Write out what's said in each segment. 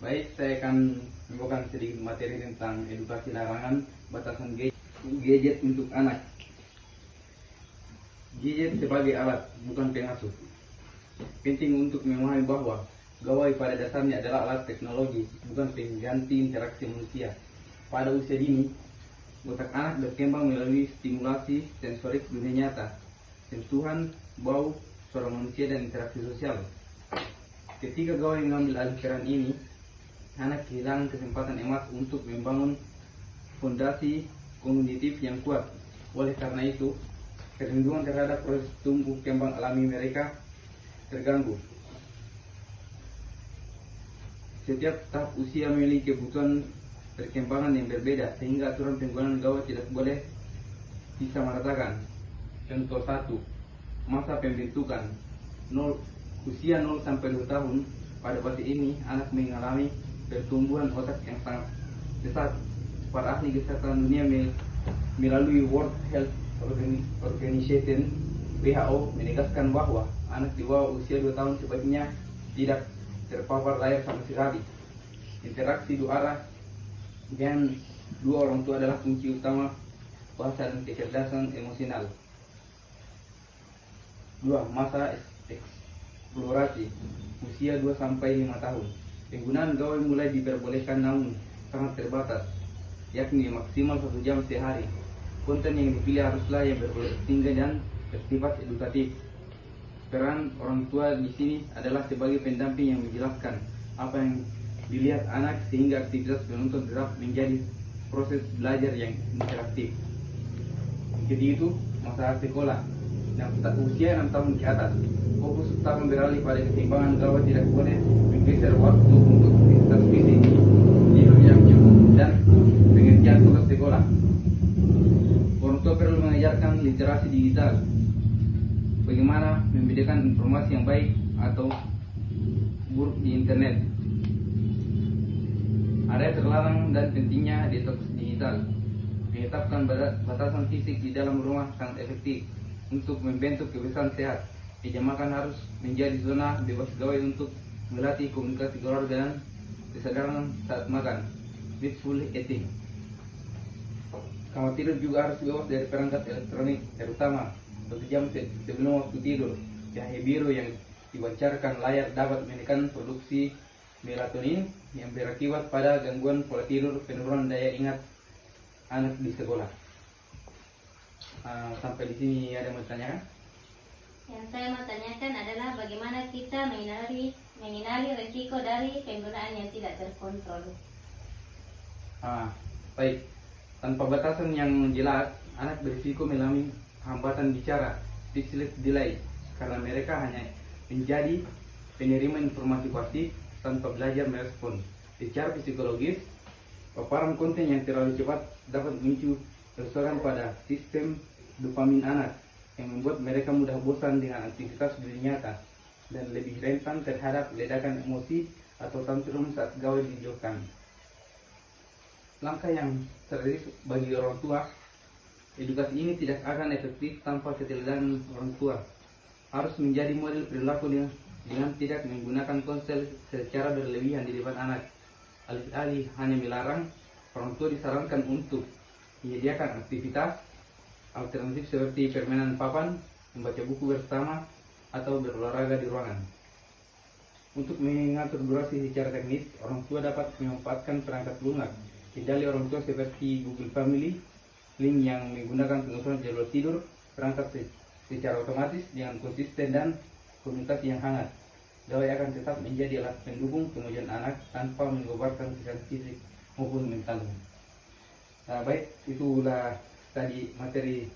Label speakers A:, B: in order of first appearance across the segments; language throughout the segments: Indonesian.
A: Baik, saya akan membawakan sedikit materi tentang edukasi larangan batasan gadget untuk anak. Gadget sebagai alat, bukan pengasuh. Penting untuk memahami bahwa gawai pada dasarnya adalah alat teknologi, bukan pengganti interaksi manusia. Pada usia dini, otak anak berkembang melalui stimulasi sensorik dunia nyata, sentuhan, bau, suara manusia, dan interaksi sosial. Ketika gawai mengambil alih peran ini, anak kehilangan kesempatan emas untuk membangun fondasi kognitif yang kuat. Oleh karena itu, perlindungan terhadap proses tumbuh kembang alami mereka terganggu. Setiap tahap usia memiliki kebutuhan perkembangan yang berbeda, sehingga aturan penggunaan gawai tidak boleh disamaratakan. Contoh 1, masa pembentukan usia 0 sampai 2 tahun. Pada fase ini, anak mengalami pertumbuhan otak yang sangat pesat. Para ahli kesehatan dunia melalui World Health Organization (WHO) menegaskan bahwa anak di bawah usia 2 tahun sebaiknya tidak terpapar layar sama sekali. Interaksi dua arah dengan dua orang tua adalah kunci utama bahasa dan kecerdasan emosional. 2. Masa eksplorasi usia 2 sampai 5 tahun. Penggunaan gawai mulai diperbolehkan namun sangat terbatas, yakni maksimal 1 jam sehari. Konten yang dipilih haruslah yang berkualitas tinggi dan bersifat edukatif. Peran orang tua di sini adalah sebagai pendamping yang menjelaskan apa yang dilihat anak sehingga aktivitas penonton tetap menjadi proses belajar yang interaktif. Jadi itu masa sekolah. Usia 6 tahun ke atas, fokus utama beralih pada keseimbangan gawai, tidak boleh menggeser waktu untuk aktivitas fisik, tidur yang cukup, dan pengertian tugas sekolah. Orang tua perlu mengajarkan literasi digital, bagaimana membedakan informasi yang baik atau buruk di internet, area terlarang dan pentingnya detox digital. Menetapkan batasan fisik di dalam rumah sangat efektif untuk membentuk kebiasaan sehat. Meja makan harus menjadi zona bebas gawai untuk melatih komunikasi keluarga dan kesadaran saat makan. Mindful eating. Kamar tidur juga harus bebas dari perangkat elektronik, terutama 1 jam sebelum waktu tidur. Cahaya biru yang dipancarkan layar dapat menekan produksi melatonin yang berakibat pada gangguan pola tidur, penurunan daya ingat anak di sekolah. Sampai di sini ada yang mau ditanyakan?
B: Yang saya mau tanyakan adalah bagaimana kita mengenali resiko dari penggunaan yang tidak terkontrol.
A: Baik, tanpa batasan yang jelas, anak berisiko mengalami hambatan bicara, speechless delay, karena mereka hanya menjadi penerima informasi pasif tanpa belajar merespon. Secara psikologis, paparan konten yang terlalu cepat dapat memicu kerusakan pada sistem dopamin anak yang membuat mereka mudah bosan dengan aktivitas dunia nyata dan lebih rentan terhadap ledakan emosi atau tantrum saat gawai dijauhkan. Langkah yang strategis bagi orang tua, edukasi ini tidak akan efektif tanpa keteladanan orang tua. Harus menjadi model perilaku dengan tidak menggunakan ponsel secara berlebihan di depan anak. Alih-alih hanya melarang, orang tua disarankan untuk menyediakan aktivitas alternatif seperti permainan papan, membaca buku bersama, atau berolahraga di ruangan. Untuk mengatur durasi secara teknis, orang tua dapat memanfaatkan perangkat lunak kendali orang tua seperti Google Family, Link yang menggunakan pengukuran jadwal tidur, perangkat secara otomatis dengan konsisten dan komunikasi yang hangat. Gawai akan tetap menjadi alat pendukung kemajuan anak tanpa mengobarkan kesehatan fisik maupun mental. Baik, itulah tadi materi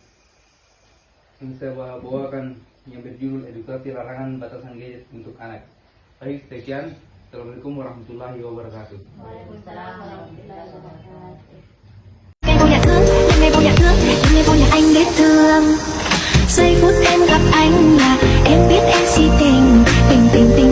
A: yang saya bawakan yang berjudul edukasi larangan batasan gadget untuk anak. Baik, sekian. Assalamualaikum warahmatullahi wabarakatuh.
B: Waalaikumsalam warahmatullahi wabarakatuh.
C: Ngày vô nhà thương, ngày vô nhà thương, ngày vô nhà anh biết thương. Giây phút em gặp anh là em biết em si tình, tình tình tình.